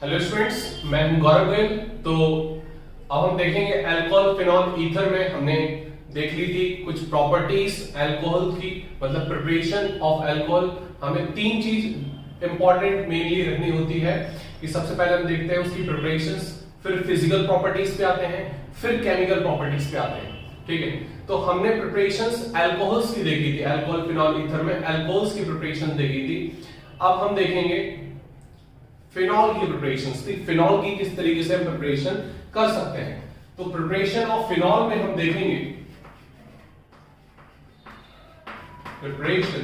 Hello students, मैं हूं गौरव गोयल। तो अब हम देखेंगे अल्कोहल फिनॉल ईथर में हमने देख ली थी कुछ प्रॉपर्टीज अल्कोहल की, मतलब प्रिपरेशन ऑफ अल्कोहल। हमें तीन चीज इंपॉर्टेंट मेनली रखनी होती है कि सबसे पहले हम देखते हैं उसकी प्रिपरेशंस, फिर फिजिकल प्रॉपर्टीज पे आते हैं, फिर केमिकल प्रॉपर्टीज पे आते हैं। ठीक है, तो हमने प्रिपरेशंस अल्कोहल्स की देखी थी, अल्कोहल फिनॉल ईथर में अल्कोहल्स की प्रिपरेशन देखी थी। अब हम देखेंगे फिनॉल की प्रिपरेशन थी, फिनॉल की किस तरीके से हम प्रिपरेशन कर सकते हैं। तो प्रिपरेशन ऑफ फिनॉल में हम देखेंगे प्रिपरेशन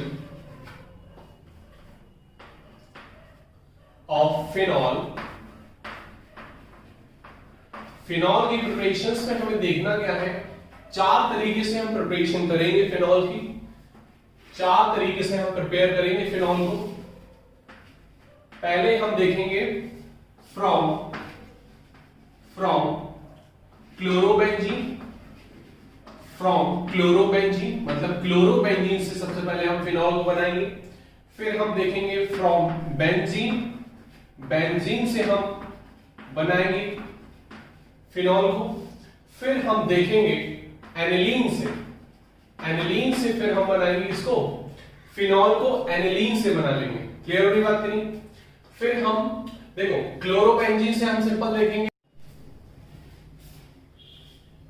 ऑफ फिनॉल। फिनॉल की प्रिपरेशन में हमें देखना क्या है, चार तरीके से हम प्रिपरेशन करेंगे फिनॉल की, चार तरीके से हम प्रिपेयर करेंगे फिनॉल को। पहले हम देखेंगे फ्रॉम क्लोरोबेंजीन, फ्रॉम क्लोरोबेंजीन मतलब क्लोरोबेंजीन से सबसे पहले हम फिनॉल को बनाएंगे। फिर हम देखेंगे फ्रॉम बेंजीन, बेंजीन से हम बनाएंगे फिनॉल को। फिर हम देखेंगे एनिलीन से, एनिलीन से फिर हम बनाएंगे इसको, फिनॉल को एनिलीन से बना लेंगे। क्लियर होगी बात करें। फिर हम देखो क्लोरोबेंजीन से हम सिंपल देखेंगे,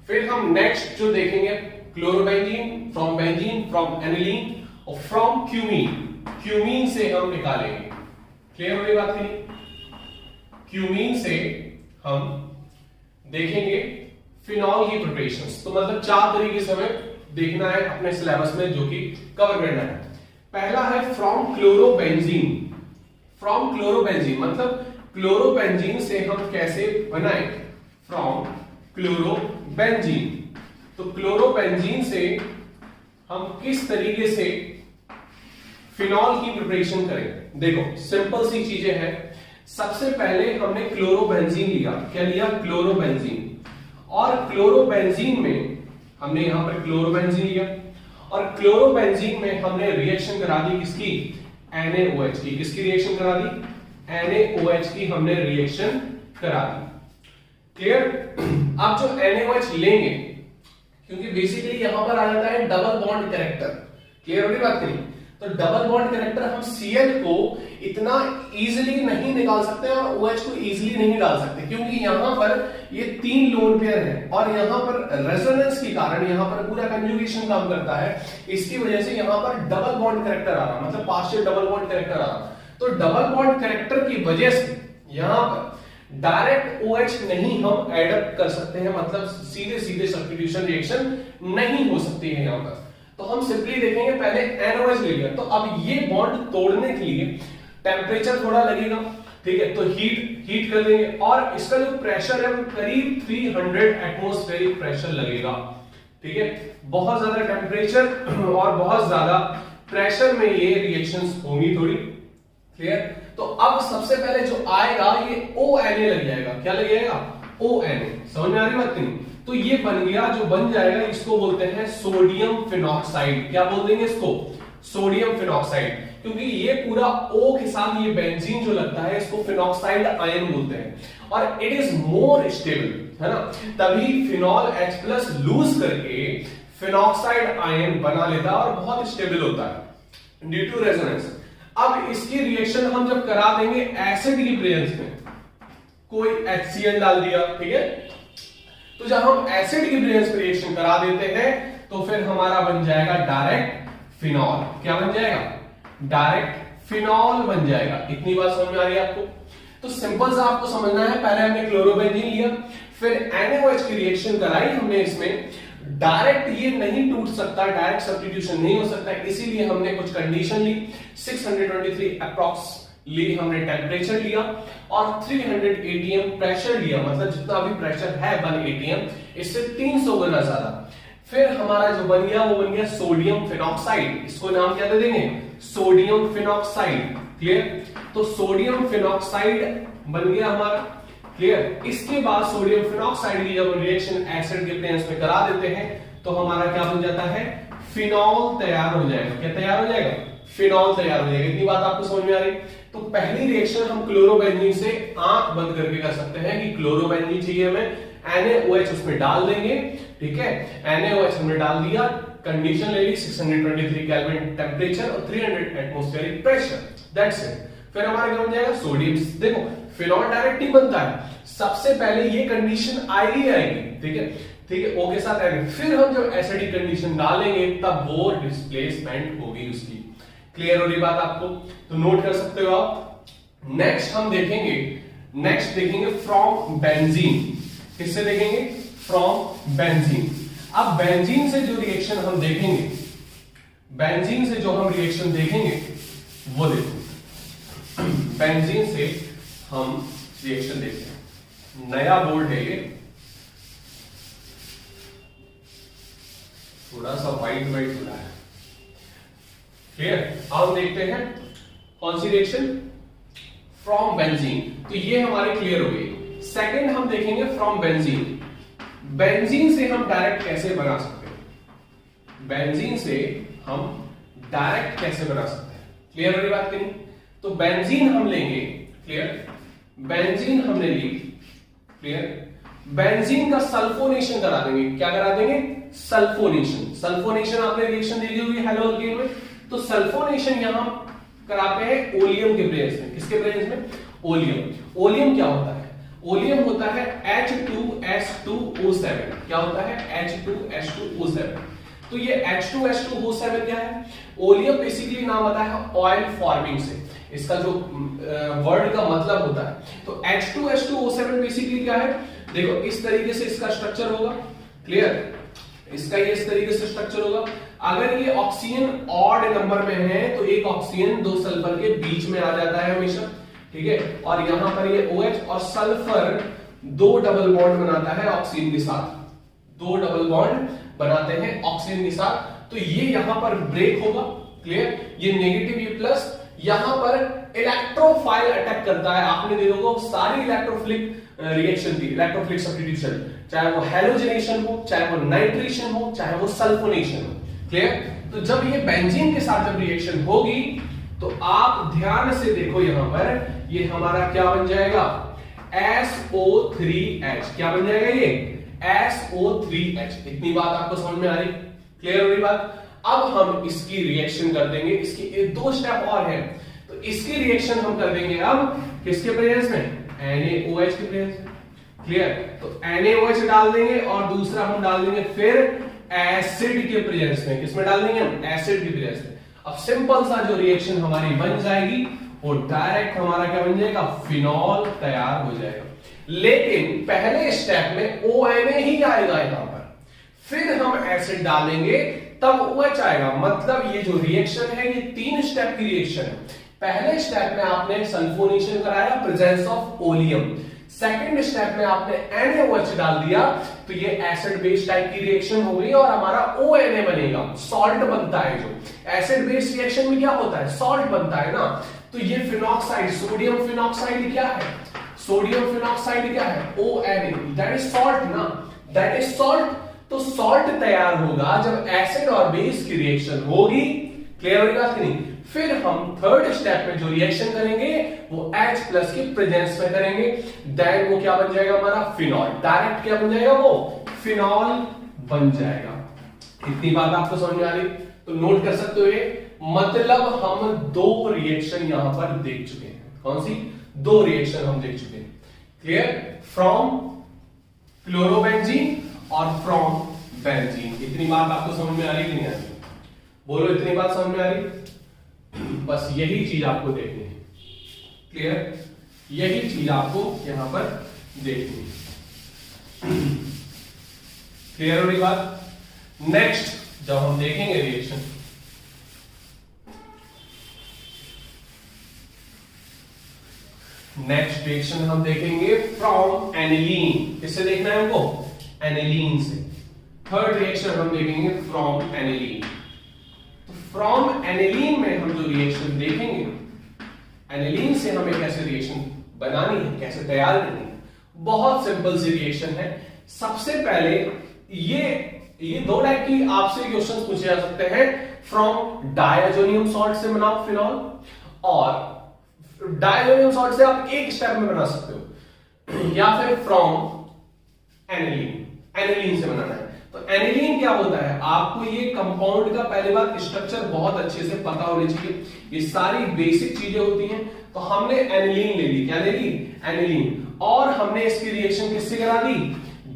फिर हम नेक्स्ट जो देखेंगे chlorobenzene, from benzene, from aniline और फ्रॉम क्यूमीन, क्यूमीन से हम निकालेंगे। क्लियर होगी बात करें। क्यूमीन से हम देखेंगे फिनॉल की प्रिपरेशंस। तो मतलब चार तरीके से हमें देखना है अपने सिलेबस में जो कि कवर करना है। पहला है फ्रॉम क्लोरोबेंजीन, फ्रॉम क्लोरोबेंजीन मतलब क्लोरोबेंजीन से हम कैसे बनाएं, फ्रॉम क्लोरोबेंजीन। तो क्लोरोबेंजीन से हम किस तरीके से फिनॉल की प्रिपरेशन करें। देखो सिंपल सी चीजें हैं। सबसे पहले हमने क्लोरोबेंजीन लिया, क्या लिया, क्लोरोबेंजीन। और क्लोरोबेंजीन में हमने यहां पर क्लोरोबेंजीन लिया और क्लोरोबेंजीन में हमने रिएक्शन करा दी किसकी, NaOH की। किसकी रिएक्शन करा दी, NaOH की हमने रिएक्शन करा दी। क्लियर। अब जो NaOH लेंगे, क्योंकि बेसिकली यहां पर आ जाता है डबल बॉन्ड कैरेक्टर। क्लियर होगी बात करी। तो डबल बॉन्ड कैरेक्टर हम Cl को इतना इजीली नहीं निकाल सकते और OH को इजीली नहीं डाल सकते, क्योंकि यहां पर ये तीन लोन पेयर है और यहां पर रेजोनेंस के कारण यहां पर पूरा कंजुगेशन काम करता है। इसकी वजह से यहां पर डबल बॉन्ड कैरेक्टर आ रहा, मतलब पार्शियल डबल बॉन्ड कैरेक्टर आ रहा। तो डबल बॉन्ड कैरेक्टर की वजह से यहां पर डायरेक्ट OH नहीं हम एडप्ट कर सकते हैं, मतलब सीधे सीधे सब्स्टिट्यूशन रिएक्शन नहीं हो सकती है यहां पर। तो हम सिंपली देखेंगे, पहले NaOH ले लिया, तो अब ये बॉन्ड तोड़ने के लिए टेम्परेचर थोड़ा लगेगा। ठीक है, तो हीट कर देंगे और इसका जो प्रेशर है वो करीब 300 एटमॉस्फेरिक प्रेशर लगेगा। ठीक है, बहुत ज्यादा टेम्परेचर और बहुत ज्यादा प्रेशर में ये रिएक्शंस होंगी थोड़ी। क्लियर। तो अब सबसे पहले जो आएगा ये ONA लग जाएगा। क्या लग जाएगा, ONA। समझ में आ रही बात नहीं। तो ये बन गया, जो बन जाएगा इसको बोलते हैं सोडियम फिनॉक्साइड। क्या बोल देंगे इसको, सोडियम फिनॉक्साइड, क्योंकि ये पूरा O के साथ ये बेंजीन जो लगता है इसको फिनॉक्साइड आयन बोलते हैं और इट इज मोर स्टेबल, है ना। तभी फिनॉल H+ लूज करके फिनॉक्साइड आयन बना लेता है और बहुत स्टेबल होता है ड्यू टू रेजोनेंस। अब इसकी रिएक्शन हम जब करा देंगे एसिड की प्रेजेंस में, कोई HCl डाल दिया, ठीक है, तो जब हम एसिड की प्रेजेंस में रिएक्शन करा देते हैं तो फिर हमारा बन जाएगा डायरेक्ट फिनॉल। क्या बन जाएगा, डायरेक्ट फिनॉल बन जाएगा। इतनी बात समझ में आ रही है आपको। तो सिंपल सा आपको समझना है, पहले हमने क्लोरोबेंजीन लिया, फिर NaOH की रिएक्शन कराई हमने इसमें। डायरेक्ट ये नहीं टूट सकता, डायरेक्ट सब्स्टिट्यूशन नहीं हो सकता, इसीलिए हमने कुछ कंडीशन ली। 623 अप्रॉक्स ली हमने टेम्परेचर लिया और 300 atm प्रेशर लिया, मतलब जितना भी प्रेशर है 1 atm, इससे 300 गुना ज्यादा। फिर हमारा जो बन गया वो बन गया सोडियम फिनॉक्साइड। इसको नाम क्या दे देंगे, सोडियम फिनॉक्साइड। क्लियर। तो सोडियम फिनॉक्साइड बन गया हमारा। क्लियर। इसके बाद सोडियम फिनॉक्साइड की जब रिएक्शन एसिड के प्रेजेंस में करा देते हैं तो हमारा क्या बन जाता है, फिनॉल तैयार हो जाएगा। क्या तैयार हो जाएगा, फिनॉल तैयार हो जाएगा। इतनी बात आपको समझ में आ रही। तो पहली रिएक्शन हम क्लोरोबेंजीन से आंख बंद करके कर सकते हैं कि क्लोरोबेंजीन चाहिए हमें, NaOH उसमें डाल देंगे, ठीक है, NaOH हमने डाल दिया, कंडीशन ले ली 623 केल्विन टेंपरेचर और 300 एटमॉस्फेरिक प्रेशर, दैट्स इट। फिर हमारा क्या बन जाएगा, सोडियम। देखो फिनॉल डायरेक्ट नहीं बनता है, सबसे पहले ये कंडीशन आएगी आएगी, ठीक है, ठीक है, ओ के साथ आएगी, फिर हम जब एसिडिक कंडीशन डालेंगे तब वो डिस्प्लेसमेंट होगी उसकी। क्लियर हो रही बात आपको, तो नोट कर सकते हो आप। नेक्स्ट हम देखेंगे फ्रॉम बेंजीन। किससे देखेंगे, फ्रॉम बेंजीन। अब बेंजीन से जो रिएक्शन हम देखेंगे, बेंजीन से जो हम रिएक्शन देखेंगे वो देखो, बेंजीन से हम रिएक्शन देखते हैं। नया बोर्ड है ये, थोड़ा सा वाइट वाइट हो रहा है, क्लियर। अब देखते हैं कौन सी रिएक्शन, फ्रॉम बेंजीन। तो ये हमारे क्लियर हो गई। सेकंड हम देखेंगे फ्रॉम बेंजीन। बेंजीन से हम डायरेक्ट कैसे बना सकते हैं, बेंजीन से हम डायरेक्ट कैसे बना सकते हैं, क्लियर हो रही बात की नहीं। तो बेंजीन हम लेंगे, क्लियर, बेंजीन हमने ली, क्लियर, बेंजीन का सल्फोनेशन करा देंगे। क्या करा देंगे, सल्फोनेशन। सल्फोनेशन आपने रिएक्शन देखी होगी हेलो अल्केन में, तो सल्फोनेशन यहां कराते हैं ओलियम के प्रेजेंस में। किसके प्रेजेंस में, ओलियम। ओलियम क्या होता है, ओलियम होता है H2S2O7। क्या होता है, H2S2O7। तो ये H2S2O7 क्या है, ओलियम बेसिकली नाम आता है ऑयल फॉर्मिंग से, इसका जो वर्ड का मतलब होता है। तो H2S2O7 बेसिकली क्या है, देखो इस तरीके से इसका स्ट्रक्चर होगा, क्लियर, इसका ये इस तरीके से स्ट्रक्चर होगा। अगर ये ऑक्सीजन ऑड नंबर में है तो एक ऑक्सीजन दो सल्फर के बीच में आ जाता है हमेशा, ठीक है, और यहां पर ये OH और सल्फर दो डबल बॉन्ड बनाता है ऑक्सीजन के साथ, दो डबल बॉन्ड बनाते हैं ऑक्सीजन के साथ। तो ये यहां पर ब्रेक होगा, क्लियर, ये नेगेटिव ये प्लस, यहां पर इलेक्ट्रोफाइल अटैक करता है। आपने देखा होगा सारी इलेक्ट्रोफिलिक रिएक्शन थी, इलेक्ट्रोफिलिक सब्स्टिट्यूशन, चाहे वो हैलोजनेशन हो, चाहे वो नाइट्रेशन हो, चाहे वो सल्फोनेशन हो, क्लियर। तो जब ये बेंजीन के साथ जब रिएक्शन होगी तो आप ध्यान से देखो, यहां पर ये हमारा क्या बन जाएगा, SO3H। क्या बन जाएगा ये, SO3H। इतनी बात आपको समझ में आ रही, क्लियर हो रही बात। अब हम इसकी रिएक्शन कर देंगे, इसकी दो स्टेप और है, तो इसकी रिएक्शन हम कर देंगे अब किसके प्रेजेंस में, NaOH के प्रेजेंस में, क्लियर। तो NaOH डाल देंगे और दूसरा हम डाल देंगे फिर एसिड के प्रेजेंस में। किसमें डाल देंगे हम, एसिड के प्रेजेंस में। अब सिंपल सा जो रिएक्शन हमारी बन जाएगी वो डायरेक्ट हमारा क्या बन जाएगा, फिनॉल तैयार हो जाएगा। लेकिन पहले स्टेप में ONA ही आएगा यहां पर, फिर हम एसिड डालेंगे तब OH आएगा। मतलब ये जो रिएक्शन है ये तीन स्टेप की रिएक्शन है। पहले स्टेप में आपने सल्फोनेशन कराया, presence of oleum. Second step में आपने NaOH डाल दिया, तो ये एसिड बेस टाइप की रिएक्शन हो गई और हमारा ONA बनेगा, सॉल्ट बनता है। जो एसिड बेस रिएक्शन में क्या होता है, सॉल्ट बनता है ना। तो ये फिनॉक्साइड, सोडियम फिनॉक्साइड क्या है, सोडियम फिनॉक्साइड क्या है, ONA, दैट इज सॉल्ट ना, दैट इज सॉल्ट। तो सॉल्ट तैयार होगा जब एसिड और बेस की रिएक्शन होगी, क्लियर हो गया कि नहीं। फिर हम थर्ड स्टेप में जो रिएक्शन करेंगे वो H प्लस की प्रेजेंस में करेंगे, देन वो क्या बन जाएगा हमारा, फिनॉल। डायरेक्ट क्या बन जाएगा, वो फिनॉल बन जाएगा। इतनी बात आपको समझ में आ रही, तो नोट कर सकते हो ये। मतलब हम दो रिएक्शन यहां पर देख चुके हैं। कौन सी दो रिएक्शन हम देख चुके हैं, क्लियर, फ्रॉम क्लोरोबेंजीन और फ्रॉम बेंजीन। इतनी बात आपको समझ में आ रही कि नहीं आ रही, बोलो इतनी बात समझ में आ रही। बस यही चीज आपको देखनी है, क्लियर, यही चीज आपको यहां पर देखनी है, क्लियर हो रही बात। नेक्स्ट जब हम देखेंगे रिएक्शन, नेक्स्ट रिएक्शन हम देखेंगे फ्रॉम एनिलीन। किससे देखना है हमको, एनिलीन से। थर्ड रिएक्शन हम देखेंगे फ्रॉम एनिलीन। फ्रॉम एनिलीन में हम जो रिएक्शन देखेंगे, एनिलीन से हमें कैसे रिएक्शन बनानी है, कैसे तैयार करनी है, बहुत सिंपल सी रिएक्शन है। सबसे पहले ये दो टाइप की आपसे क्वेश्चन पूछे जा सकते हैं। फ्रॉम डायजोनियम सॉल्ट से बनाओ फिनॉल, और डायजोनियम सॉल्ट से आप एक स्टेप में बना सकते हो, या फिर फ्रॉम एनिलीन से बनाना है। तो एनिलीन क्या होता है, आपको ये कंपाउंड का पहली बात स्ट्रक्चर बहुत अच्छे से पता होनी चाहिए, ये सारी बेसिक चीजें होती हैं। तो हमने एनिलीन ले ली, क्या ले ली, एनिलीन, और हमने इसकी रिएक्शन किससे करा दी,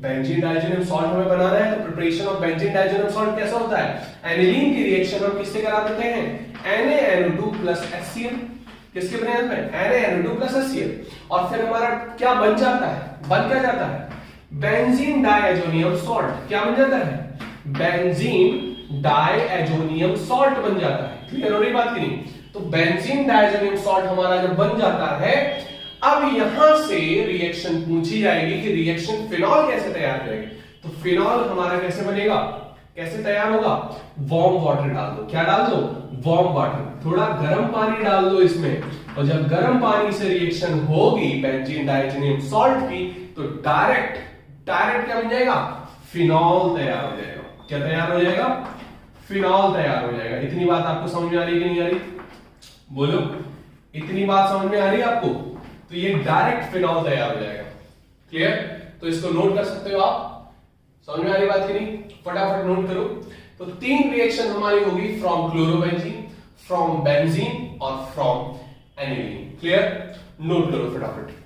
बेंजीन डाइजेनियम सॉल्ट हमें बनाना है। तो प्रिपरेशन ऑफ बेंजीन डाइजेनियम सॉल्ट कैसा होता है, एनिलीन की रिएक्शन हम किससे करा देते हैं, NaNO2 प्लस HCl, किसके बने में, NaNO2 प्लस HCl, और फिर हमारा क्या बन जाता है, बन क्या जाता है, बेंजीन डाइएजोनियम सॉल्ट। क्या बन जाता है, बेंजीन डाइएजोनियम सॉल्ट बन जाता है। क्लियर हो रही बात की नहीं। तो बेंजीन डाइएजोनियम सॉल्ट हमारा जब बन जाता है, अब यहां से रिएक्शन पूछी जाएगी कि रिएक्शन फिनॉल कैसे तैयार करेंगे। तो फिनॉल हमारा कैसे बनेगा, कैसे तैयार होगा, वार्म वाटर डाल दो, क्या डाल दो, वार्म वाटर, थोड़ा गर्म पानी डाल दो इसमें, और जब गर्म पानी से रिएक्शन होगी बेंजीन डाइजेनियम सॉल्ट की, तो डायरेक्ट क्या बन जाएगा, फिनॉल तैयार हो जाएगा। क्या तैयार हो जाएगा, फिनॉल तैयार हो जाएगा। इतनी बात आपको समझ में आ रही है कि नहीं आ रही, बोलो, इतनी बात समझ में आ रही है आपको। तो ये डायरेक्ट फिनॉल तैयार हो जाएगा। क्लियर, तो इसको नोट कर सकते हो आप, समझ में आ रही बात की नहीं, फटाफट नोट करो। तो 3 रिएक्शन हमारी होगी, फ्रॉम क्लोरोबेंजीन, फ्रॉम बेंजीन और फ्रॉम एनिलीन। क्लियर, नोट करो फटाफट।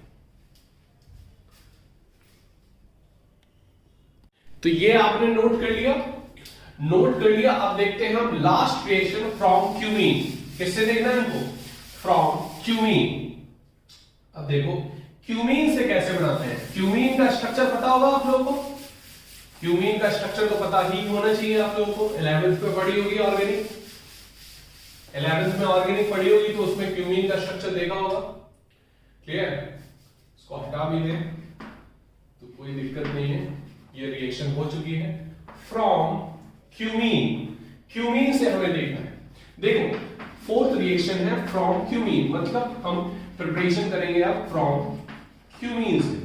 तो ये आपने नोट कर लिया, नोट कर लिया। अब देखते हैं हम लास्ट रिएक्शन फ्रॉम क्यूमीन। किससे देखना है हमको, फ्रॉम क्यूमीन। अब देखो क्यूमीन से कैसे बनाते हैं, क्यूमीन का स्ट्रक्चर पता होगा आप लोगों को, क्यूमीन का स्ट्रक्चर तो पता ही होना चाहिए आप लोगों को। 11th में पढ़ी होगी ऑर्गेनिक, 11th में ऑर्गेनिक पढ़ी होगी, तो उसमें क्यूमीन का स्ट्रक्चर देखा होगा। क्लियर, इसको हटा भी दें तो कोई दिक्कत नहीं है, ये रिएक्शन हो चुकी है। फ्रॉम क्यूमीन, क्यूमीन से हमें देखना है। देखो 4th रिएक्शन है फ्रॉम क्यूमीन, मतलब हम प्रिपरेशन करेंगे अब फ्रॉम क्यूमीन से।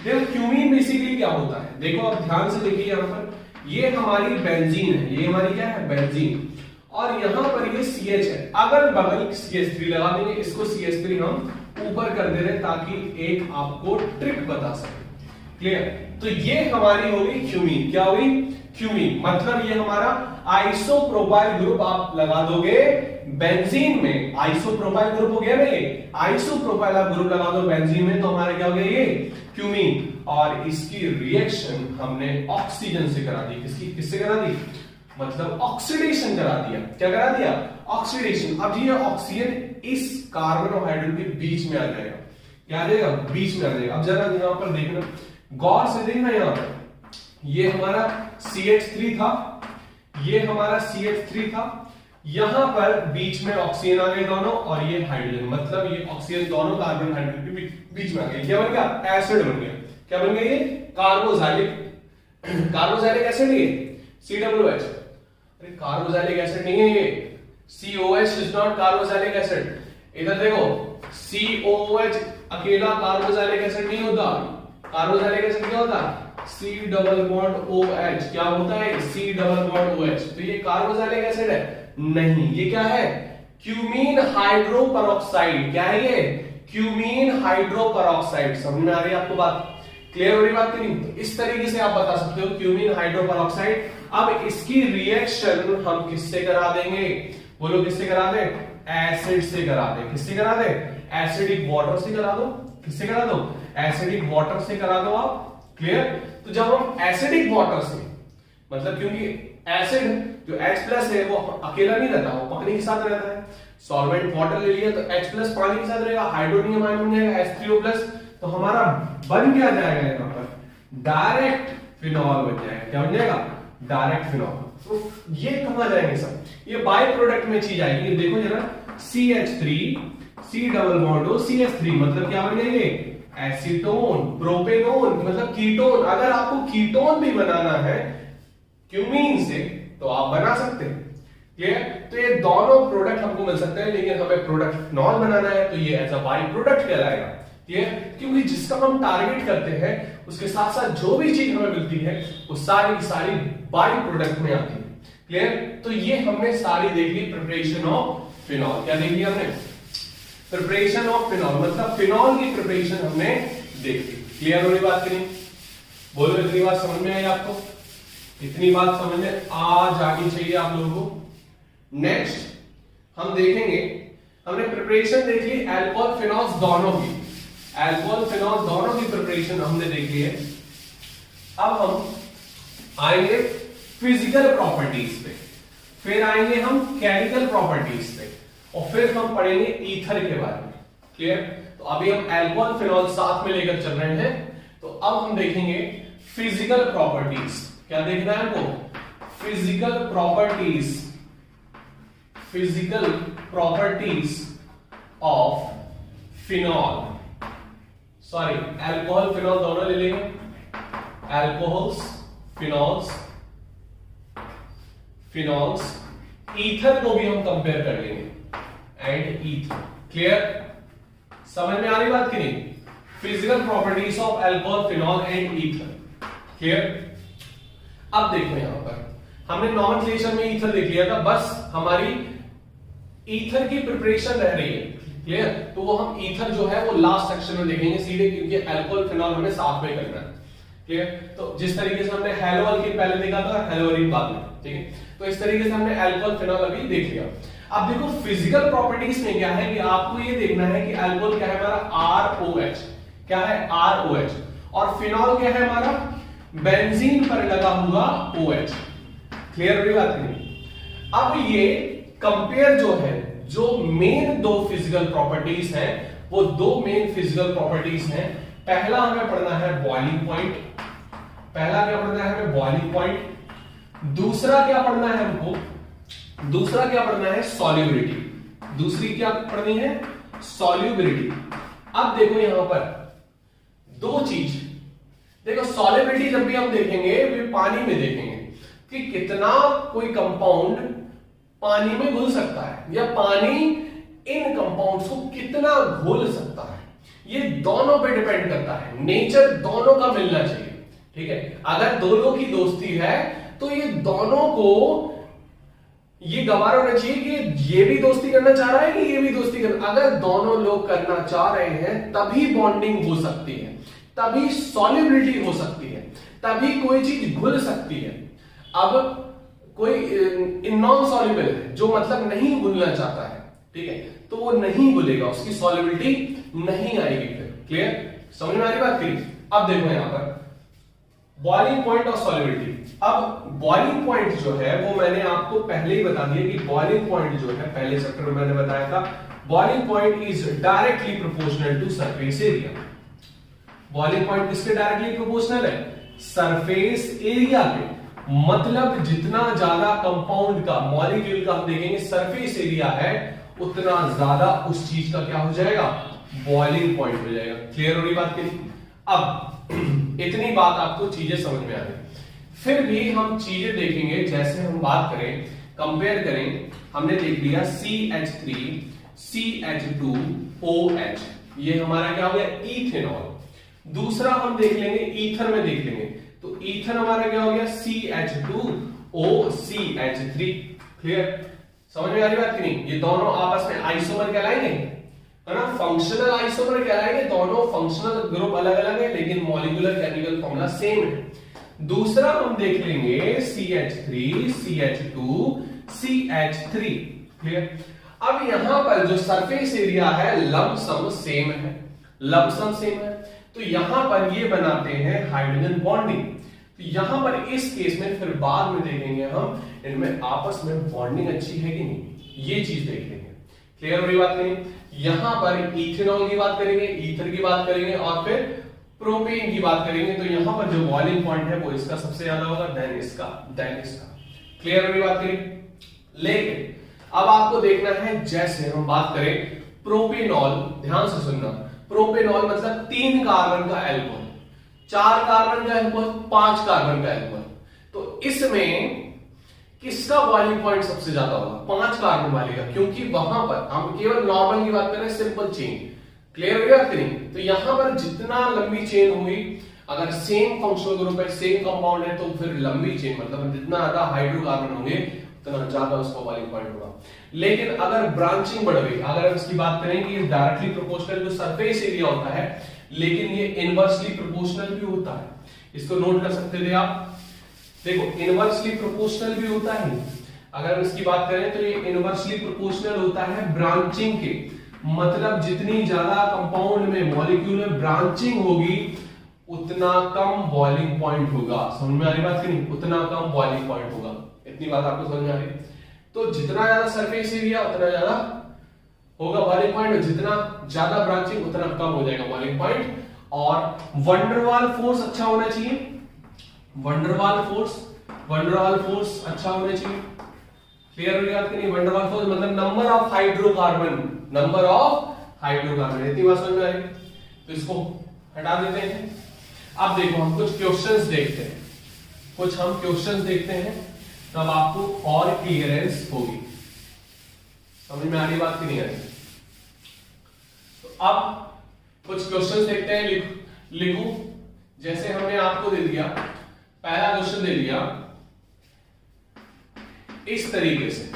देखो क्यूमीन बेसिकली क्या होता है, देखो आप ध्यान से देखिए, यहां पर ये हमारी बेंजीन है, ये हमारी क्या है, बेंजीन, और यहां पर ये CH है, अगल बगल CH3 लगा देंगे, इसको CH3 हम ऊपर कर दे रहे हैं ताकि एक आपको ट्रिक बता सके। क्लियर, तो ये हमारी होगी क्यूमीन। क्या होगी, क्यूमीन, मतलब ये हमारा आइसोप्रोपाइल ग्रुप आप लगा दोगे बेंजीन में, आइसोप्रोपाइल ग्रुप हो गया ना, ये आइसोप्रोपाइल आप ग्रुप लगा दो बेंजीन में, तो हमारा क्या हो गया, ये क्यूमीन। और इसकी रिएक्शन हमने ऑक्सीजन से करा दी, किससे करा दी, मतलब ऑक्सीडेशन करा दिया। क्या करा दिया, ऑक्सीडेशन। अब ये ऑक्सीजन इस कार्बन और हाइड्रोजन के बीच में आ जाएगा, क्या आ जाएगा, बीच में आ जाएगा। अब जरा यहां पर देखना, गौर से देखना, यहां पर ये हमारा CH3 था, ये हमारा CH3 था, यहां पर बीच में ऑक्सीजन आ गए दोनों, और ये हाइड्रोजन, मतलब ये ऑक्सीजन दोनों कार्बन हाइड्रोजन के बीच में आ गए। क्या बन गया, एसिड बन गया। क्या बन गया, ये कार्बोक्सिलिक, कार्बोक्सिलिक एसिड, ये COOH। अरे कार्बोक्सिलिक एसिड नहीं है ये, COH is not carboxylic acid. इधर देखो COH अकेला कार्बोक्सिलिक एसिड नहीं होता, कार्बोक्सिलिक एसिड क्या होता है, C डबल बॉन्ड OH। क्या होता है, C डबल बॉन्ड OH। तो ये कार्बोक्सिलिक एसिड है नहीं, ये क्या है, क्यूमीन हाइड्रोपेरोक्साइड। क्या है ये, क्यूमीन हाइड्रोपेरोक्साइड। समझ में आ रही है आपको बात, क्लियर हो रही बात की नहीं। तो इस तरीके से आप बता सकते हो क्यूमीन हाइड्रोपेरोक्साइड। अब इसकी रिएक्शन हम किससे करा देंगे, बोलो किससे करा दे, एसिड से करा दे। किससे करा दे, एसिडिक वाटर से करा दो। किससे करा दो, एसिडिक वाटर से करा दो आप। क्लियर, तो जब हम एसिडिक वाटर से, मतलब क्योंकि एसिड जो H+ है वो अकेला नहीं रहता, वो पानी के साथ रहता है। सॉल्वेंट वाटर ले लिया तो H+ पानी के साथ रहेगा, हाइड्रोनियम आयन बन जाएगा H3O+, तो हमारा बन क्या जाएगा, यहां पर डायरेक्ट फिनॉल बन जाएगा। क्या बन जाएगा, डायरेक्ट फिनॉल। तो ये कहां जाएंगे सब, ये बाय प्रोडक्ट में चीज आएगी। देखो जरा, CH3 C double bond O CH3, मतलब क्या बन जाएंगे, एसीटोन, प्रोपेनोन, मतलब कीटोन। अगर आपको कीटोन भी बनाना है क्यूमीन से तो आप बना सकते हैं। क्लियर, तो ये दोनों प्रोडक्ट हमको मिल सकते हैं, लेकिन हमें प्रोडक्ट फिनॉल बनाना है तो ये एज अ बाई प्रोडक्ट कहलाएगा। क्लियर, क्योंकि जिसका हम टारगेट करते हैं उसके साथ साथ जो भी चीज हमें मिलती है वो सारी की सारी बाई प्रोडक्ट में आती है। क्लियर, तो ये हमने सारी देख ली प्रिपरेशन ऑफ फिनॉल। क्या देख लिया हमने, प्रिपरेशन ऑफ फिनॉल, मतलब फिनॉल की प्रिपरेशन हमने देखी। क्लियर हो रही बात की नहीं? बोलो इतनी बात समझ में आई आपको? इतनी बात समझ में आ जानी चाहिए आप लोगों को। नेक्स्ट हम देखेंगे, हमने प्रिपरेशन देख ली अल्कोहल फिनॉल्स दोनों की, अल्कोहल फिनॉल दोनों की प्रिपरेशन हमने देख ली है। अब हम आएंगे फिजिकल प्रॉपर्टीज पे, फिर आएंगे हम केमिकल प्रॉपर्टीज पे, और फिर हम पढ़ेंगे ईथर के बारे में। क्लियर? तो अभी हम अल्कोहल फिनॉल साथ में लेकर चल रहे हैं, तो अब हम देखेंगे फिजिकल प्रॉपर्टीज। क्या देखना है हमको? Physical properties, physical properties of phenol, sorry alcohol phenol दोनों ले लेंगे, अल्कोहल्स फिनॉल्स, फिनॉल्स, ईथर को भी हम कंपेयर कर लेंगे एंड ईथर। क्लियर? समझ में आ रही बात की नहीं? Physical properties of alcohol phenol and ether. Clear? अब देखो यहां पर हमने नॉमेनक्लेचर में ईथर देख लिया था, बस हमारी ईथर की प्रिपरेशन रह रही है। क्लियर? तो वो हम ईथर जो है वो लास्ट सेक्शन में देखेंगे सीधे, क्योंकि अल्कोहल फिनॉल हमें साथ में करना है। क्लियर? तो जिस तरीके से हमने हेलो अल्कीन पहले देखा था, हेलो अल्कीन बाद में, ठीक है? तो इस तरीके से हमने अल्कोहल फिनॉल अभी देख लिया। अब देखो फिजिकल प्रॉपर्टीज में क्या है कि आपको ये देखना है कि अल्कोहल क्या है हमारा ROH, क्या है ROH, और फिनॉल क्या है हमारा बेंजीन पर लगा हुआ OH। क्लियर हो रही बात नहीं? अब ये कंपेयर जो है, जो मेन दो फिजिकल प्रॉपर्टीज हैं, वो दो मेन फिजिकल प्रॉपर्टीज हैं। पहला हमें पढ़ना है बॉइलिंग पॉइंट, पहला क्या पढ़ना है हमें? Boiling point. दूसरा क्या पढ़ना है हमको? दूसरा क्या पढ़ना है? सॉल्युबिलिटी। दूसरी क्या पढ़नी है? सॉल्युबिलिटी। अब देखो यहां पर दो चीज देखो, सॉल्युबिलिटी जब भी हम देखेंगे वे पानी में देखेंगे कि कितना कोई कंपाउंड पानी में घुल सकता है, या पानी इन कंपाउंड्स को कितना घोल सकता है। ये दोनों पे डिपेंड करता है, नेचर दोनों का मिलना चाहिए। ठीक है? अगर दोनों की दोस्ती है तो ये दोनों को ये गवार होना चाहिए कि ये भी दोस्ती करना चाह रहा है कि ये भी दोस्ती करना। अगर दोनों लोग करना चाह रहे हैं तभी बॉन्डिंग हो सकती है, तभी सॉल्युबिलिटी हो सकती है, तभी कोई चीज घुल सकती है। अब कोई नॉन सॉल्युबल है जो मतलब नहीं घुलना चाहता है, ठीक है, तो वो नहीं घुलेगा, उसकी सॉल्युबिलिटी नहीं आएगी फिर। क्लियर? समझ में आ रही बात? क्लियर? अब देखो यहां पर बॉइलिंग पॉइंट और सॉल्युबिलिटी। अब बॉइलिंग पॉइंट जो है वो मैंने आपको पहले ही बता दिया कि बॉइलिंग पॉइंट जो है पहले चैप्टर में मैंने बताया था, boiling point is directly proportional to surface area. Boiling point किसके डायरेक्टली प्रोपोर्शनल है? सरफेस एरिया के। मतलब जितना ज्यादा कंपाउंड का, मॉलिक्यूल का हम देखेंगे सरफेस एरिया है, उतना ज्यादा उस चीज का क्या हो जाएगा? बॉइलिंग पॉइंट हो जाएगा। क्लियर हो रही बात की नहीं? अब इतनी बात आपको चीजें समझ में आ गई। फिर भी हम चीजें देखेंगे, जैसे हम बात करें, कंपेयर करें, हमने देख लिया CH3 CH2OH, ये हमारा क्या हो गया? इथेनॉल। दूसरा हम देख लेंगे ईथर में देख लेंगे, तो ईथर हमारा क्या हो गया? CH2OCH3। क्लियर? समझ में आ रही बात की नहीं? ये दोनों आपस में आइसोमर कहलाएंगे, है ना? फंक्शनल आइसोमर कहलाएंगे। दोनों फंक्शनल ग्रुप अलग अलग है लेकिन मॉलिक्यूलर केमिकल फॉर्मूला सेम है। दूसरा हम देख लेंगे CH3 CH2 CH3। क्लियर? अब यहां पर जो सरफेस एरिया है लमसम सेम है, लमसम सेम है, तो यहां पर ये बनाते हैं हाइड्रोजन बॉन्डिंग। तो यहां पर इस केस में फिर बाद में देखेंगे हम इनमें आपस में बॉन्डिंग अच्छी है कि नहीं, ये चीज देख लेंगे। क्लियर हो रही बात करेंगे? यहां पर इथेनॉल की बात करेंगे, ईथर की बात करेंगे और फिर प्रोपेन की बात करेंगे। तो यहां पर जो बॉइलिंग पॉइंट है वो इसका सबसे ज्यादा होगा, देन इसका, देन इसका। क्लियर हो रही बात करेंगे? लेकिन अब आपको देखना है, जैसे हम बात करें प्रोपेनॉल, ध्यान से सुनना, प्रोपेनॉल मतलब 3 कार्बन का एल्कोहल, 4 कार्बन का एल्कोहल, 5 कार्बन का एल्कोहल। तो इसमें किसका बॉइलिंग पॉइंट सबसे ज्यादा होगा? 5 कार्बन वाले का, क्योंकि वहां पर हम केवल नॉर्मल की बात कर रहे हैं, सिंपल चेन। क्लियर हो गया कि नहीं? तो यहां पर जितना लंबी चेन हुई, अगर सेम फंक्शनल ग्रुप है, सेम कंपाउंड है, तो फिर लंबी चेन मतलब जितना ज्यादा हाइड्रोकार्बन होंगे उतना ज्यादा उसका बॉइलिंग पॉइंट होगा। लेकिन अगर ब्रांचिंग बढ़ गई, अगर हम इसकी बात करें कि ये डायरेक्टली प्रोपोर्शनल जो सरफेस एरिया होता है, लेकिन ये इनवर्सली प्रोपोर्शनल भी होता है, इसको नोट कर सकते थे आप। देखो इनवर्सली प्रोपोर्शनल भी होता है, अगर हम इसकी बात करें तो ये इनवर्सली प्रोपोर्शनल होता है ब्रांचिंग के, मतलब जितनी ज्यादा कंपाउंड में मॉलिक्यूल में ब्रांचिंग होगी उतना कम बॉइलिंग पॉइंट होगा। समझ में आ रही बात कि नहीं? उतना कम बॉइलिंग पॉइंट होगा। इतनी बात आपको समझ में आ रही? तो जितना ज्यादा सरफेस एरिया उतना ज्यादा होगा बॉइलिंग पॉइंट, जितना ज्यादा ब्रांचिंग उतना कम हो जाएगा बॉइलिंग पॉइंट। और वंडरवाल फोर्स अच्छा होना चाहिए, वंडरवाल फोर्स अच्छा होना चाहिए। क्लियर हो गया कि नहीं? वंडरवाल फोर्स मतलब नंबर ऑफ हाइड्रोकार्बन, इतनी बात समझ में आ रही? तो इसको हटा देते हैं। अब देखो हम कुछ क्वेश्चंस देखते हैं, तब आपको और क्लियरेंस होगी। समझ में आ रही बात की नहीं आ रही? तो अब कुछ क्वेश्चंस देखते हैं, लिखो। जैसे हमने आपको दे दिया, पहला क्वेश्चन दे दिया इस तरीके से,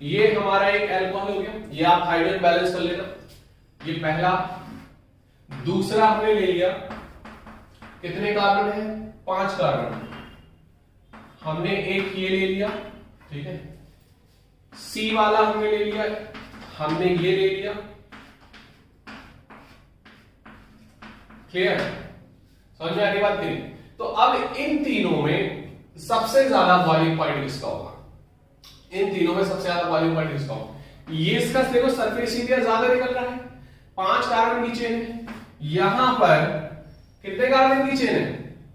ये हमारा एक एल्कोहल हो गया, ये आप हाइड्रोजन बैलेंस कर लेना, ये पहला। दूसरा हमने ले लिया, कितने कार्बन है? 5 कार्बन, हमने एक ये ले लिया, ठीक है। सी वाला हमने ले लिया, हमने ये ले लिया। क्लियर? समझ में आ रही बात नहीं? तो अब इन तीनों में सबसे ज्यादा बॉइलिंग पॉइंट किसका होगा? इन तीनों में सबसे ज्यादा बॉइलिंग पॉइंट किसका होगा? ये इसका देखो सरफेस एरिया ज्यादा निकल रहा है, 5 कार्बन की चेन है, यहां पर कितने कार्बन की चेन है?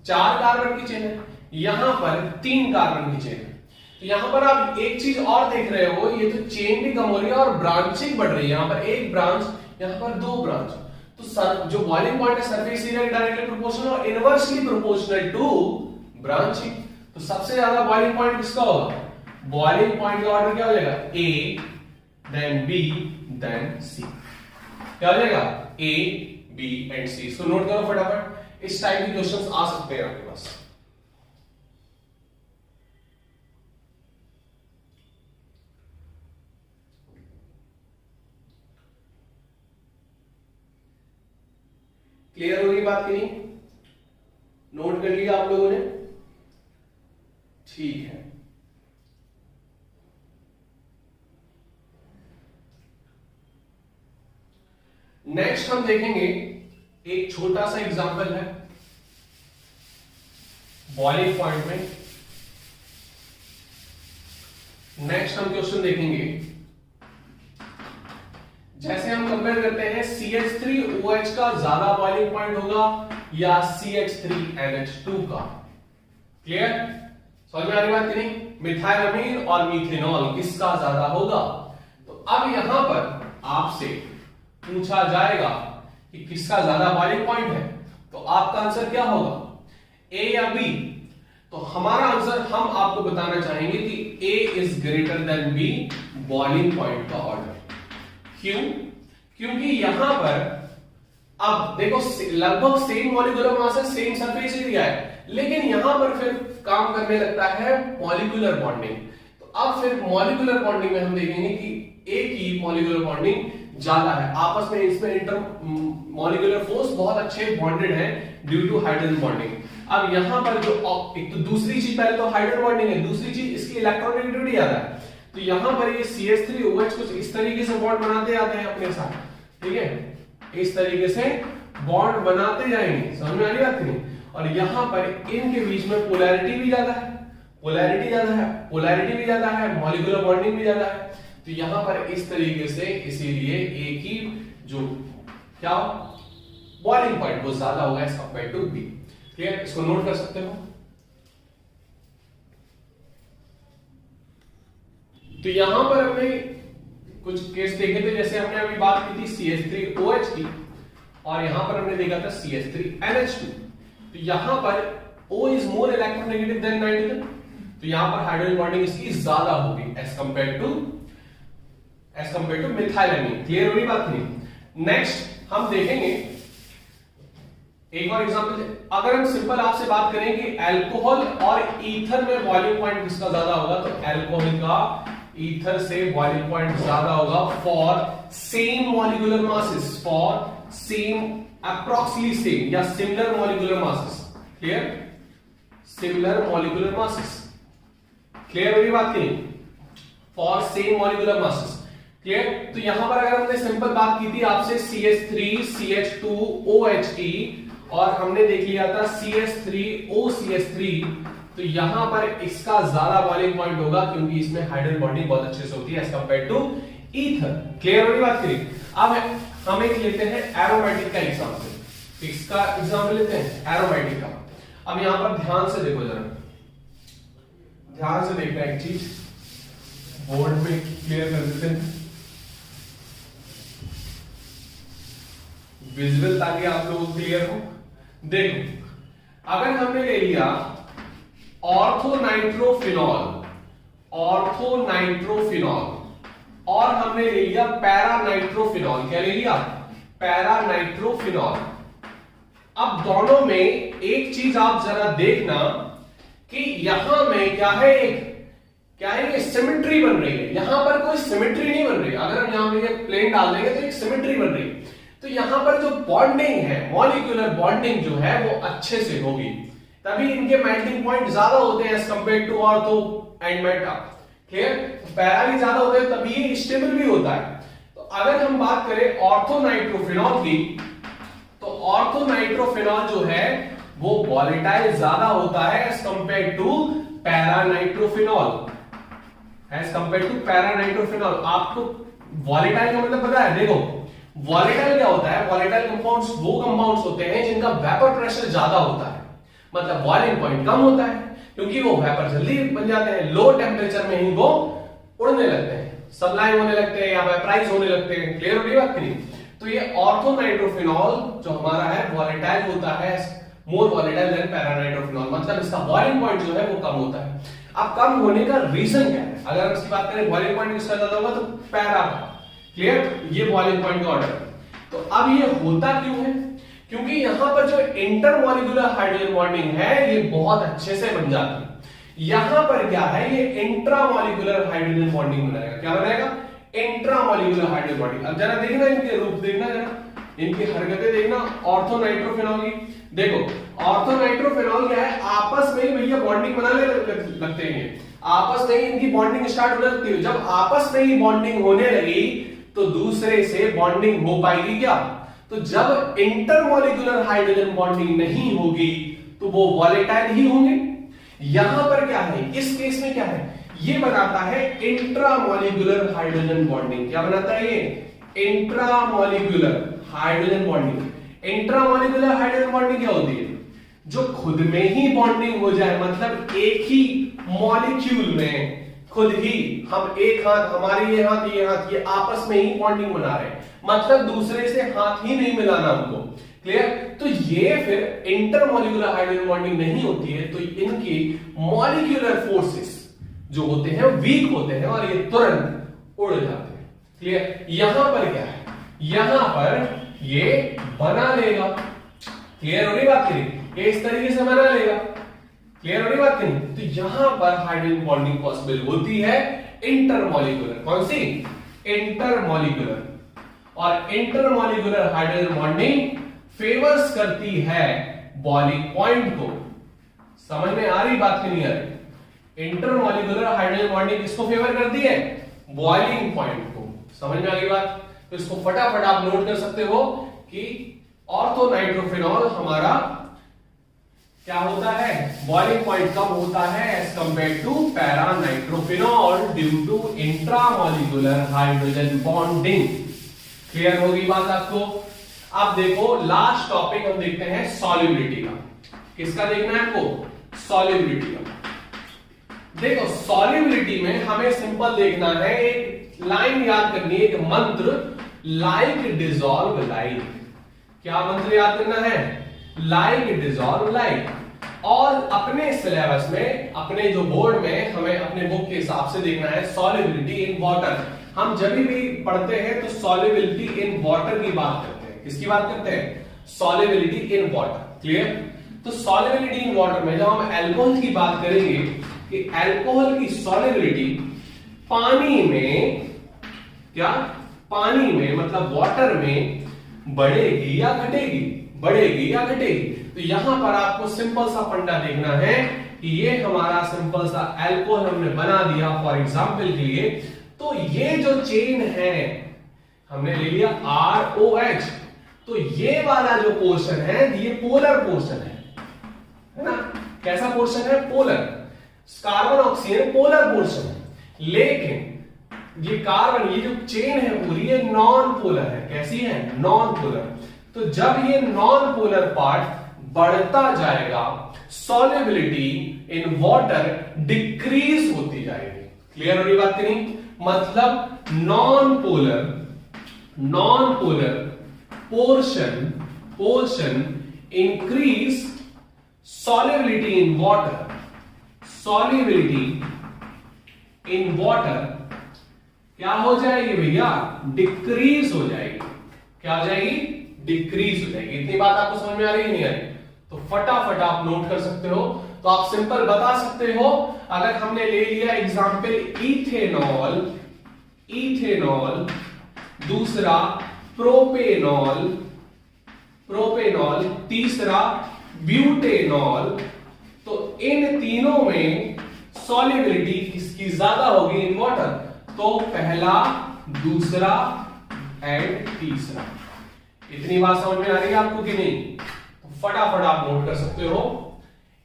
4 कार्बन की चेन है, यहां पर 3 कार्बन की चेन है। तो यहां पर आप एक चीज और देख रहे हो, ये तो चेन भी कम हो रही है और ब्रांचिंग बढ़ रही है। यहां पर एक ब्रांच, यहां पर 2 ब्रांच। तो जो बॉइलिंग पॉइंट है सरफेस एरिया डायरेक्टली प्रोपोर्शनल और इनवर्सली प्रोपोर्शनल टू ब्रांचिंग। तो सबसे ज्यादा बॉइलिंग पॉइंट किसका होगा? बॉइलिंग पॉइंट का ऑर्डर क्या हो जाएगा? ए, देन बी, देन सी। क्या हो जाएगा? ए, बी एंड सी। इसको नोट करो फटाफट, इस टाइप के क्वेश्चंस आ सकते हैं आपके पास। क्लियर होगी बात की नहीं? नोट कर लिया आप लोगों ने? ठीक है। नेक्स्ट हम देखेंगे, एक छोटा सा एग्जांपल है बॉइलिंग पॉइंट में। नेक्स्ट हम क्वेश्चन देखेंगे, जैसे हम कंपेयर करते हैं CH3OH का ज्यादा बॉइलिंग पॉइंट होगा या CH3NH2 का। क्लियर? समझ में आ रही बात कि नहीं? मिथाइलअमीन और मीथेनॉल किसका ज्यादा होगा? तो अब यहां पर आपसे पूछा जाएगा कि किसका ज्यादा बॉइलिंग पॉइंट है, तो आपका आंसर क्या होगा? ए या बी? तो हमारा आंसर हम आपको बताना चाहेंगे कि A is greater than B boiling point का ऑर्डर। क्यों? क्योंकि यहां पर अब देखो लगभग सेम मॉलिक्यूलर मास है, सेम सरफेस एरिया है, लेकिन यहां पर फिर काम करने लगता है मॉलिक्यूलर बॉन्डिंग। तो अब फिर मॉलिक्यूलर बॉन्डिंग में हम देखेंगे कि ए की मॉलिक्यूलर बॉन्डिंग ज्यादा है, आपस में इसमें इंटर मॉलिक्यूलर फोर्स बहुत अच्छे बॉन्डेड है ड्यू टू हाइड्रोजन बॉन्डिंग। अब यहां पर जो एक तो दूसरी चीज, पहले तो हाइड्रोजन बॉन्डिंग है, दूसरी चीज इसकी इलेक्ट्रोनेगेटिविटी ज्यादा है। तो यहां पर ये CH3OH कुछ इस तरीके से बॉन्ड बनाते आते हैं अपने साथ, ठीक है, इस तरीके से बॉन्ड बनाते जाएंगे। समझ में आ रही बात नहीं? और यहां पर इनके बीच में पोलैरिटी भी ज्यादा है, मॉलिक्यूलर बॉन्डिंग भी ज्यादा है। तो यहां पर इस तरीके से इसीलिए ए की जो क्या बॉइलिंग पॉइंट वो ज्यादा होगा as compare to B. Clear? इसको नोट कर सकते हो। तो यहां पर हमने कुछ केस देखे थे, जैसे हमने अभी बात की थी CH3OH की, और यहां पर हमने देखा था CH3NH2। तो यहां पर O is more electronegative than nitrogen, तो यहां पर हाइड्रोजन बॉन्डिंग इसकी ज्यादा होगी एज कंपेयर टू मिथाइलअमीन। क्लियर हो रही बात नहीं? नेक्स्ट हम देखेंगे एक और एग्जांपल, अगर हम सिंपल आपसे बात करें कि अल्कोहल और ईथर में बॉइलिंग पॉइंट किसका ज्यादा होगा, तो अल्कोहल का ईथर से बॉइलिंग पॉइंट ज्यादा होगा for same molecular masses, for same approximately same या similar molecular masses. Clear, similar molecular masses, clear होगी बात की, for same molecular masses. Clear, तो यहां पर अगर हमने सिंपल बात की थी आपसे CH3 CH2OHe और हमने देख लिया था CH3OCH3, तो यहां पर इसका ज्यादा बॉइलिंग पॉइंट होगा क्योंकि इसमें हाइड्रोजन बॉन्डिंग बहुत अच्छे से होती है as compare to ether. Clear होगी बात करी। अब हम एक लेते हैं एरोमेटिक का एग्जांपल, इसका एग्जांपल लेते हैं एरोमेटिक का। अब यहां पर ध्यान से देखो, जरा ध्यान से देखना एक चीज, बोर्ड पे क्लियर कर देते हैं विजुअल ताकि आप लोग क्लियर हो। देखो अगर हमने ले लिया ऑर्थोनाइट्रोफिनॉल, ऑर्थोनाइट्रोफिनॉल और हमने ले लिया पैरानाइट्रोफिनॉल, क्या ले लिया, पैरानाइट्रोफिनॉल। अब दोनों में एक चीज आप जरा देखना कि यहां में क्या है, क्या है, ये सिमेट्री बन रही है, यहां पर कोई सिमेट्री नहीं बन रही। अगर हम यहां पे प्लेन डाल देंगे तो एक सिमेट्री बन रही है, तो यहां पर जो बॉन्डिंग है, मॉलिक्यूलर बॉन्डिंग जो है वो अच्छे से होगी, तभी इनके मेल्टिंग पॉइंट ज्यादा होते हैं as compare to ortho and meta. Clear, para भी ज्यादा होते हैं तभी ये स्टेबल भी होता है। तो अगर हम बात करें ऑर्थोनाइट्रोफिनॉल की, तो ऑर्थोनाइट्रोफिनॉल जो है वो वॉलेटाइल ज्यादा होता है as compare to paranitrophenol, as compare to paranitrophenol. आपको वॉलेटाइल का मतलब पता है, देखो वॉलेटाइल क्या होता है, वॉलेटाइल कंपाउंड्स वो कंपाउंड्स होते हैं जिनका वेपर प्रेशर ज्यादा होता है, मतलब बॉइलिंग पॉइंट कम होता है क्योंकि वो वेपर जल्दी बन जाते हैं, लो टेम्परेचर में ही वो उड़ने लगते हैं, सब्लाइम होने लगते हैं या वेपराइज होने लगते हैं। क्लियर हो गई बात की नहीं? तो ये ऑर्थोनाइट्रोफिनॉल जो हमारा है वॉलेटाइल होता है, मोर वॉलेटाइल देन पैरानाइट्रोफिनॉल, मतलब इसका बॉइलिंग पॉइंट जो है वो कम होता है। अब कम होने का रीजन क्या है, अगर हम इसकी बात करें बॉइलिंग पॉइंट किसका ज्यादा होगा, तो पैरा का। क्लियर, ये बॉइलिंग पॉइंट का ऑर्डर। तो अब ये होता क्यों है, क्योंकि यहां पर जो इंटरमॉलिक्यूलर हाइड्रोजन बॉन्डिंग है ये बहुत अच्छे से बन जाती है। यहां पर क्या है, ये इंट्रामॉलिक्यूलर हाइड्रोजन बॉन्डिंग बनाएगा, क्या बनाएगा, इंट्रामॉलिक्यूलर हाइड्रोजन बॉन्डिंग। अब जरा देखना इनके रूप देखना, जरा इनकी हरकतें देखना ऑर्थोनाइट्रोफिनॉल की। देखो ऑर्थोनाइट्रोफिनॉल क्या है, आपस में ही भैया बॉन्डिंग बनाने लगते हैं, आपस में ही इनकी बॉन्डिंग स्टार्ट होने लगती है। जब आपस में ही बॉन्डिंग होने लगी तो दूसरे से बॉन्डिंग हो पाएगी क्या, तो जब इंटरमॉलिक्यूलर हाइड्रोजन बॉन्डिंग नहीं होगी तो वो वॉलेटाइल ही होंगे। यहां पर क्या है, इस केस में क्या है, ये बनाता है इंट्रामॉलिक्यूलर हाइड्रोजन बॉन्डिंग। क्या बनाता है ये, intramolecular hydrogen bonding. Intramolecular hydrogen bonding क्या होती है, जो खुद में ही बॉन्डिंग हो जाए, मतलब एक ही मॉलिक्यूल में खुद ही हम एक हाथ, हमारे ये हाथ ये आपस में ही बॉन्डिंग बना रहे हैं, मतलब दूसरे से हाथ ही नहीं मिलाना हमको। क्लियर, तो ये फिर इंटरमॉलिक्यूलर हाइड्रोजन बॉन्डिंग नहीं होती है, तो इनकी मॉलिक्यूलर फोर्सेस जो होते हैं वीक होते हैं और ये तुरंत उड़ जाते हैं। क्लियर, यहां पर क्या है, यहां पर ये बना लेगा। क्लियर हो रही बात करी, ये इस तरीके से बना लेगा। क्लियर हो रही बात नहीं, तो यहां पर हाइड्रोजन बॉन्डिंग पॉसिबल होती है इंटरमॉलिक्यूलर, कौन सी, इंटरमॉलिक्यूलर। और इंटरमॉलिक्यूलर हाइड्रोजन बॉन्डिंग फेवर्स करती है बॉइलिंग पॉइंट को। समझ में आ रही बात की नहीं आ रही, इंटरमॉलिक्यूलर हाइड्रोजन बॉन्डिंग किसको फेवर करती है, बॉइलिंग पॉइंट को। समझ में आ गई बात, तो इसको फटाफट आप नोट कर सकते हो कि ऑर्थोनाइट्रोफिनॉल हमारा क्या होता है, बॉइलिंग पॉइंट कम होता है as compare to paranitrophenol due to intramolecular hydrogen bonding. Clear होगी बात आपको। अब देखो लास्ट टॉपिक हम देखते हैं सॉल्युबिलिटी का। किसका देखना है आपको, सॉल्युबिलिटी का। देखो सॉल्युबिलिटी में हमें सिंपल देखना है, एक लाइन याद करनी है, एक मंत्र, लाइक डिसॉल्व लाइक। क्या मंत्र याद करना है, लाइक डिसॉल्व लाइक। और अपने सिलेबस में, अपने जो बोर्ड में हमें अपने बुक के हिसाब से देखना है सॉल्युबिलिटी इन वाटर। हम जब भी पढ़ते हैं तो सॉल्युबिलिटी इन वाटर की बात करते हैं। किसकी बात करते हैं, सॉल्युबिलिटी इन वाटर। क्लियर? तो सॉल्युबिलिटी इन वाटर में जब हम अल्कोहल की बात करेंगे कि अल्कोहल की सॉल्युबिलिटी पानी में, क्या पानी में मतलब वाटर में बढ़ेगी या घटेगी, बढ़ेगी या घटेगी। तो यहां पर आपको सिंपल सा फंडा देखना है कि ये हमारा सिंपल सा अल्कोहल हमने बना दिया फॉर एग्जांपल के लिए। तो ये जो चेन है हमने ले लिया ROH, तो ये वाला जो पोर्शन है ये पोलर पोर्शन है ना? कैसा पोर्शन है? Polar. Carbon oxygen polar portion है, लेकिन ये कार्बन, ये जो चेन है पूरी, ये नॉन पोलर है। कैसी है? Non polar. तो जब ये नॉन पोलर पार्ट बढ़ता जाएगा, सॉल्युबिलिटी इन वाटर डिक्रीज होती जाएगी। क्लियर हो रही बात की नहीं? मतलब non polar portion increase solubility in water क्या हो जाएगी भैया? डिक्रीज हो जाएगी। क्या हो जाएगी? डिक्रीज हो जाएगी। इतनी बात आपको समझ में आ रही है नहीं आ रही? तो फटाफट आप नोट कर सकते हो। तो आप सिंपल बता सकते हो, अगर हमने ले लिया एग्जांपल इथेनॉल, दूसरा प्रोपेनॉल, तीसरा ब्यूटेनॉल, तो इन तीनों में सॉल्युबिलिटी किसकी ज्यादा होगी इन वाटर? तो पहला, दूसरा एंड तीसरा। इतनी बात समझ में आ रही है आपको कि नहीं? तो फटाफट आप नोट कर सकते हो।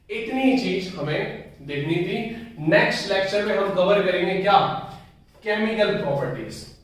इतनी चीज हमें देखनी थी। नेक्स्ट लेक्चर में हम कवर करेंगे क्या? Chemical properties.